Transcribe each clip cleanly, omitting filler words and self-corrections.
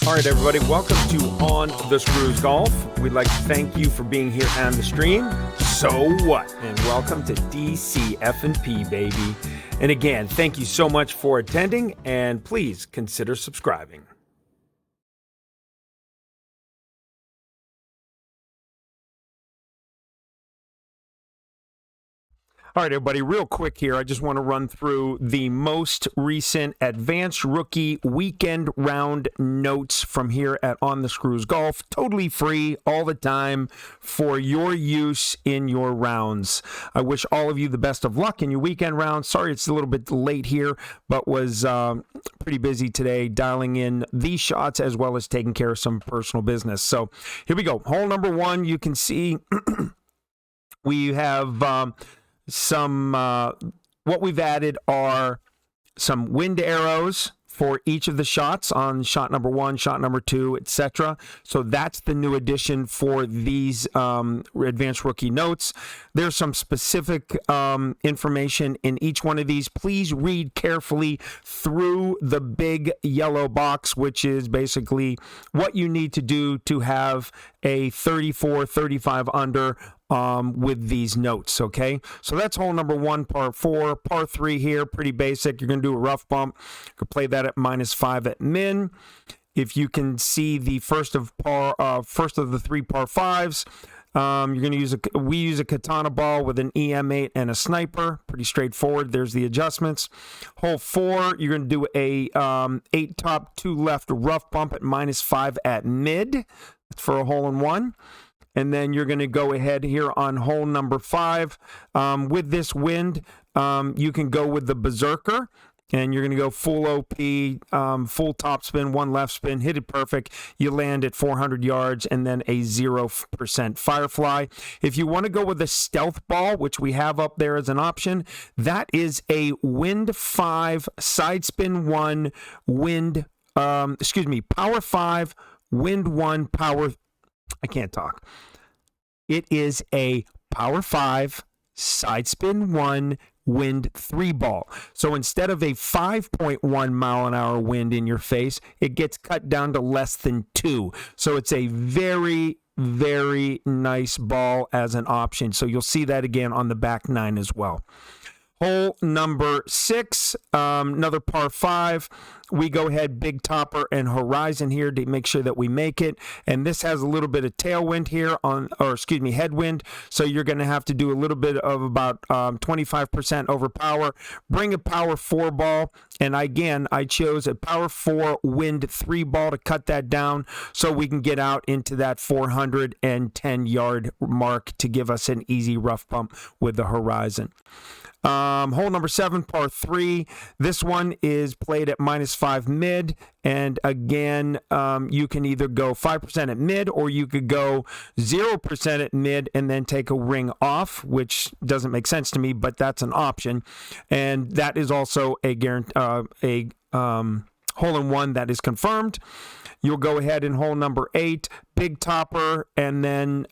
All right, everybody, welcome to On the Screws Golf. We'd like to thank you for being here on the stream. So what? And welcome to DCF&P, baby. And again, thank you so much for attending, and please consider subscribing. All right, everybody, real quick here. I just want to run through the most recent Advanced Rookie Weekend Round notes from here at On the Screws Golf. Totally free all the time for your use in your rounds. I wish all of you the best of luck in your weekend rounds. Sorry it's a little bit late here, but was pretty busy today dialing in these shots as well as taking care of some personal business. So here we go. Hole number one, you can see we have... what we've added are some wind arrows for each of the shots on shot number one, shot number two, etc. So that's the new addition for these advanced rookie notes. There's some specific information in each one of these. Please read carefully through the big yellow box, which is basically what you need to do to have a 34, 35 under with these notes, okay? So that's hole number one, par four. Par three here, pretty basic. You're going to do a rough bump. You can play that at -5 at min. If you can see the first of the three par fives, you're going to use we use a katana ball with an EM8 and a sniper. Pretty straightforward. There's the adjustments. Hole four, you're going to do a 8 top, 2 left rough bump at -5 at mid. That's for a hole in one. And then you're going to go ahead here on hole number 5. With this wind, you can go with the Berserker, and you're going to go full OP, full top spin, 1 left spin, hit it perfect. You land at 400 yards and then a 0% Firefly. If you want to go with the Stealth Ball, which we have up there as an option, that is a wind 5, side spin 1, wind, power 5, wind 1, power... I can't talk. It is a power 5, side spin 1, wind 3 ball. So instead of a 5.1 mile an hour wind in your face, it gets cut down to less than 2. So it's a very, very nice ball as an option. So you'll see that again on the back 9 as well. Hole number 6, another par 5. We go ahead, big topper and horizon here to make sure that we make it. And this has a little bit of tailwind here headwind. So you're going to have to do a little bit of about 25% over power. Bring a power 4 ball. And again, I chose a power 4 wind 3 ball to cut that down so we can get out into that 410 yard mark to give us an easy rough bump with the horizon. Hole number 7, par 3. This one is played at -5 mid. And again, you can either go 5% at mid or you could go 0% at mid and then take a ring off, which doesn't make sense to me, but that's an option. And that is also a hole in one that is confirmed. You'll go ahead in hole number 8, big topper, and then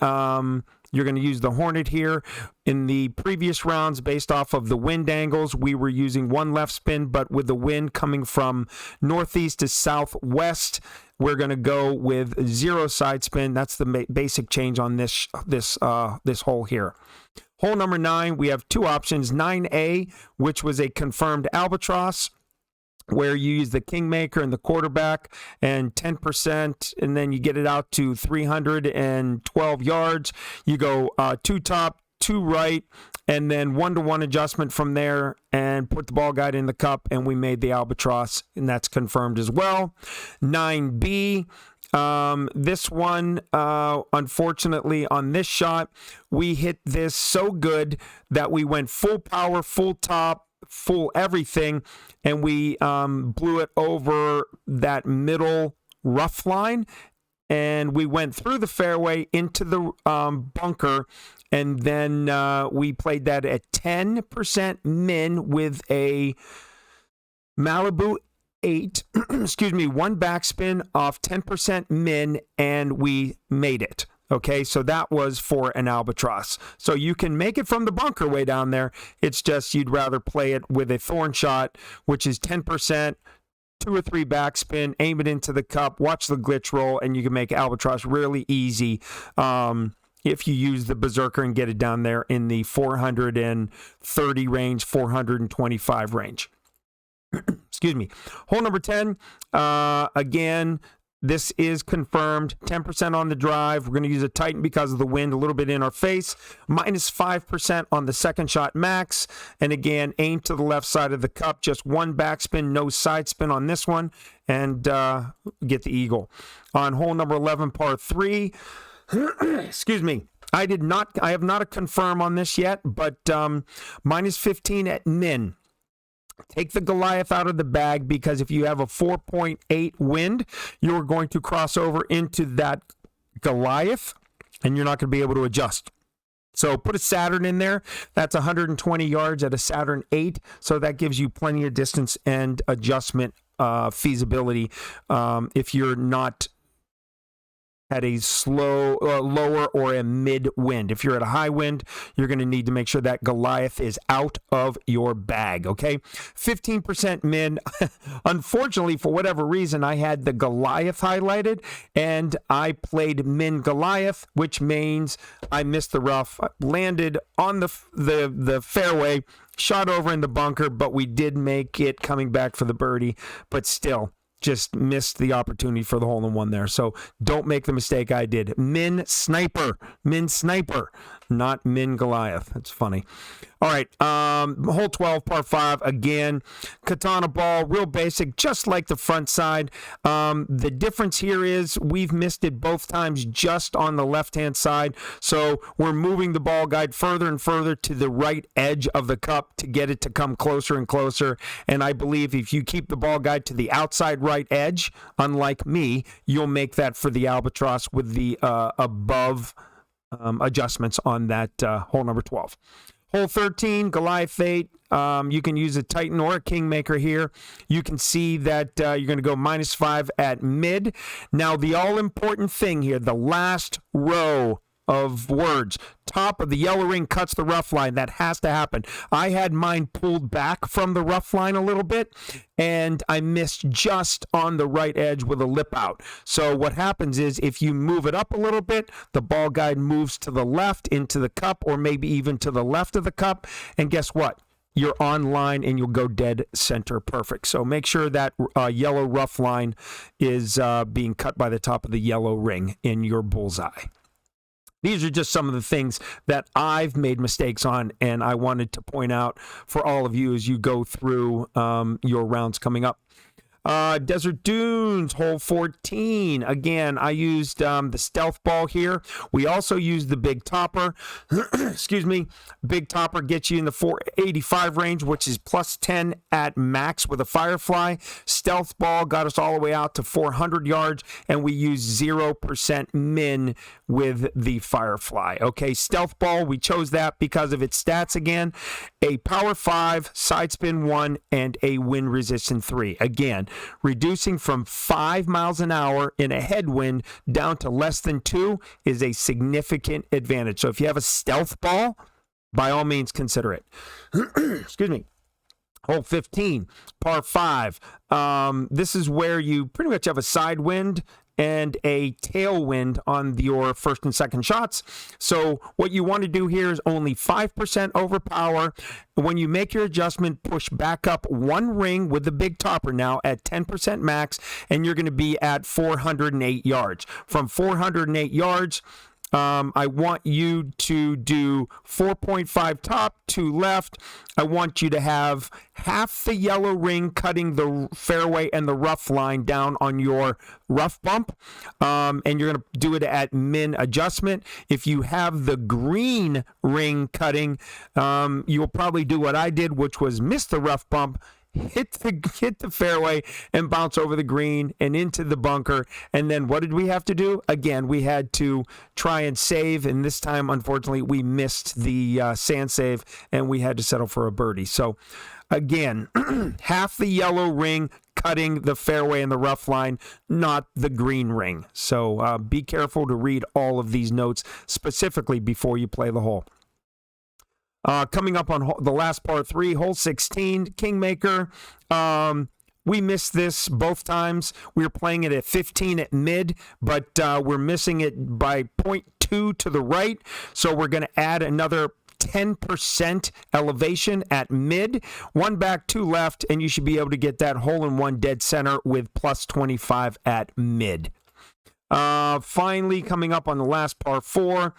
you're going to use the Hornet here. In the previous rounds, based off of the wind angles, we were using 1 left spin, but with the wind coming from northeast to southwest, we're going to go with 0 side spin. That's the basic change on this hole here. Hole number 9, we have 2 options. 9A, which was a confirmed albatross, where you use the kingmaker and the quarterback and 10%, and then you get it out to 312 yards. You go 2 top, 2 right, and then 1-to-1 adjustment from there and put the ball guide in the cup, and we made the albatross, and that's confirmed as well. 9B, this one, unfortunately, on this shot, we hit this so good that we went full power, full top, full everything, and we blew it over that middle rough line, and we went through the fairway into the bunker, and then we played that at 10% min with a Malibu 8, 1 backspin off 10% min, and we made it. Okay, so that was for an albatross. So you can make it from the bunker way down there. It's just you'd rather play it with a thorn shot, which is 10%, 2 or 3 backspin, aim it into the cup, watch the glitch roll, and you can make albatross really easy if you use the Berserker and get it down there in the 430 range, 425 range. Excuse me. Hole number 10, again, this is confirmed. 10% on the drive. We're going to use a Titan because of the wind a little bit in our face. Minus 5% on the second shot max. And again, aim to the left side of the cup. Just 1 backspin, no side spin on this one. And get the eagle. On hole number 11, par 3. Excuse me. I have not a confirm on this yet, but minus 15 at min. Take the Goliath out of the bag, because if you have a 4.8 wind, you're going to cross over into that Goliath, and you're not going to be able to adjust. So put a Saturn in there. That's 120 yards at a Saturn 8, so that gives you plenty of distance and adjustment feasibility if you're not at a slow, lower or a mid wind. If you're at a high wind, you're going to need to make sure that Goliath is out of your bag, okay? 15% min. Unfortunately, for whatever reason, I had the Goliath highlighted, and I played min Goliath, which means I missed the rough, landed on the fairway, shot over in the bunker, but we did make it coming back for the birdie, but still, just missed the opportunity for the hole-in-one there. So don't make the mistake I did. Min sniper, not min Goliath. That's funny. All right, hole 12, par 5. Again, katana ball, real basic, just like the front side. The difference here is we've missed it both times just on the left-hand side. So we're moving the ball guide further and further to the right edge of the cup to get it to come closer and closer. And I believe if you keep the ball guide to the outside right edge, unlike me, you'll make that for the albatross with the above adjustments on that hole number 12. Hole 13, Goliath 8. You can use a Titan or a Kingmaker here. You can see that you're going to go minus 5 at mid. Now, the all-important thing here, the last row of words. Top of the yellow ring cuts the rough line. That has to happen. I had mine pulled back from the rough line a little bit, and I missed just on the right edge with a lip out. So what happens is if you move it up a little bit, the ball guide moves to the left into the cup, or maybe even to the left of the cup, and guess what? You're on line and you'll go dead center perfect. So make sure that yellow rough line is being cut by the top of the yellow ring in your bullseye. These are just some of the things that I've made mistakes on, and I wanted to point out for all of you as you go through your rounds coming up. Desert Dunes, hole 14. Again, I used the stealth ball here. We also used the big topper. Excuse me. Big topper gets you in the 485 range, which is plus 10 at max with a Firefly. Stealth ball got us all the way out to 400 yards, and we used 0% min with the Firefly. Okay, stealth ball, we chose that because of its stats again. A power 5, side spin 1, and a wind resistant 3. Again, reducing from 5 miles an hour in a headwind down to less than 2 is a significant advantage. So if you have a stealth ball, by all means consider it. Excuse me. Hole 15, par 5. This is where you pretty much have a side wind and a tailwind on your first and second shots. So what you want to do here is only 5% overpower. When you make your adjustment, push back up 1 ring with the big topper now at 10% max, and you're going to be at 408 yards. From 408 yards, I want you to do 4.5 top, 2 left. I want you to have half the yellow ring cutting the fairway and the rough line down on your rough bump. And you're going to do it at min adjustment. If you have the green ring cutting, you'll probably do what I did, which was miss the rough bump, hit the fairway and bounce over the green and into the bunker. And then what did we have to do? Again, we had to try and save, and this time, unfortunately, we missed the sand save, and we had to settle for a birdie. So again, half the yellow ring cutting the fairway and the rough line, not the green ring. So be careful to read all of these notes specifically before you play the hole. Coming up on the last par 3, hole 16, Kingmaker. We missed this both times. We were playing it at 15 at mid, but we're missing it by 0.2 to the right. So we're going to add another 10% elevation at mid, 1 back, 2 left, and you should be able to get that hole-in-one dead center with plus 25 at mid. Finally, coming up on the last par 4,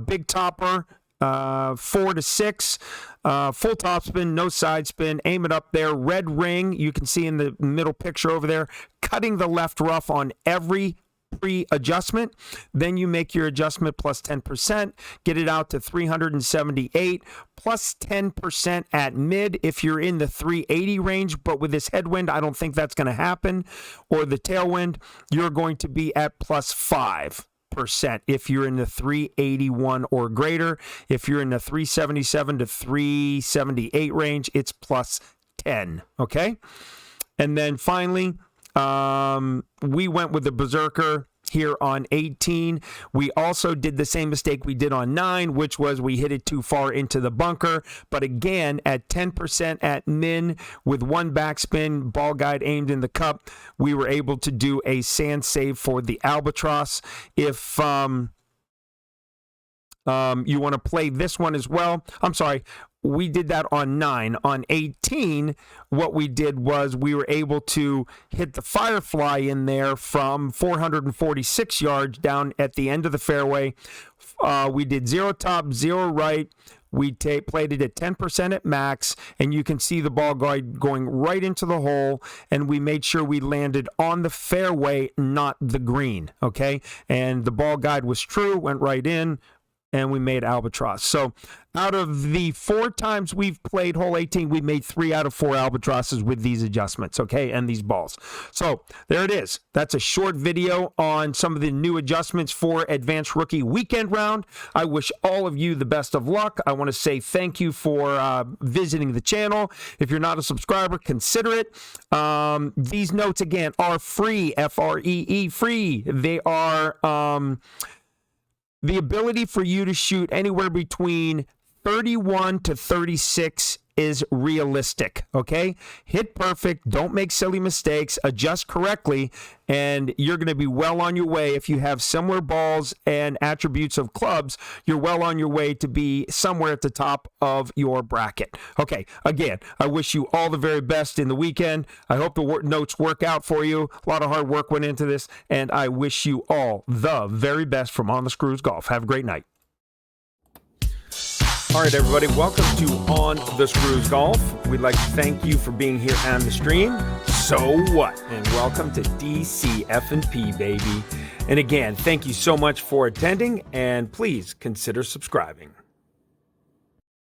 big topper, 4 to 6, full topspin, no side spin, aim it up there, red ring, you can see in the middle picture over there, cutting the left rough on every pre-adjustment. Then you make your adjustment plus 10%, get it out to 378, plus 10% at mid if you're in the 380 range, but with this headwind, I don't think that's going to happen, or the tailwind, you're going to be at plus 5%. If you're in the 381 or greater. If you're in the 377 to 378 range, it's plus 10, okay? And then finally, we went with the Berserker here on 18. We also did the same mistake we did on 9, which was we hit it too far into the bunker. But again, at 10% at min with 1 backspin, ball guide aimed in the cup, we were able to do a sand save for the Albatross. If you want to play this one as well, I'm sorry, we did that on 9. On 18, what we did was we were able to hit the Firefly in there from 446 yards down at the end of the fairway. We did 0 top, 0 right. We played it at 10% at max, and you can see the ball guide going right into the hole, and we made sure we landed on the fairway, not the green, okay? And the ball guide was true, went right in, and we made Albatross. So out of the 4 times we've played hole 18, we made 3 out of 4 Albatrosses with these adjustments, okay, and these balls. So there it is. That's a short video on some of the new adjustments for Advanced Rookie Weekend Round. I wish all of you the best of luck. I want to say thank you for visiting the channel. If you're not a subscriber, consider it. These notes, again, are free, F-R-E-E, free. They are the ability for you to shoot anywhere between 31 to 36 is realistic, okay? Hit perfect, don't make silly mistakes, adjust correctly, and you're going to be well on your way. If you have similar balls and attributes of clubs, you're well on your way to be somewhere at the top of your bracket. Okay, again, I wish you all the very best in the weekend. I hope the notes work out for you. A lot of hard work went into this, and I wish you all the very best from On the Screws Golf. Have a great night. All right, everybody, welcome to On the Screws Golf. We'd like to thank you for being here on the stream. So what? And welcome to DCF&P, baby. And again, thank you so much for attending, and please consider subscribing.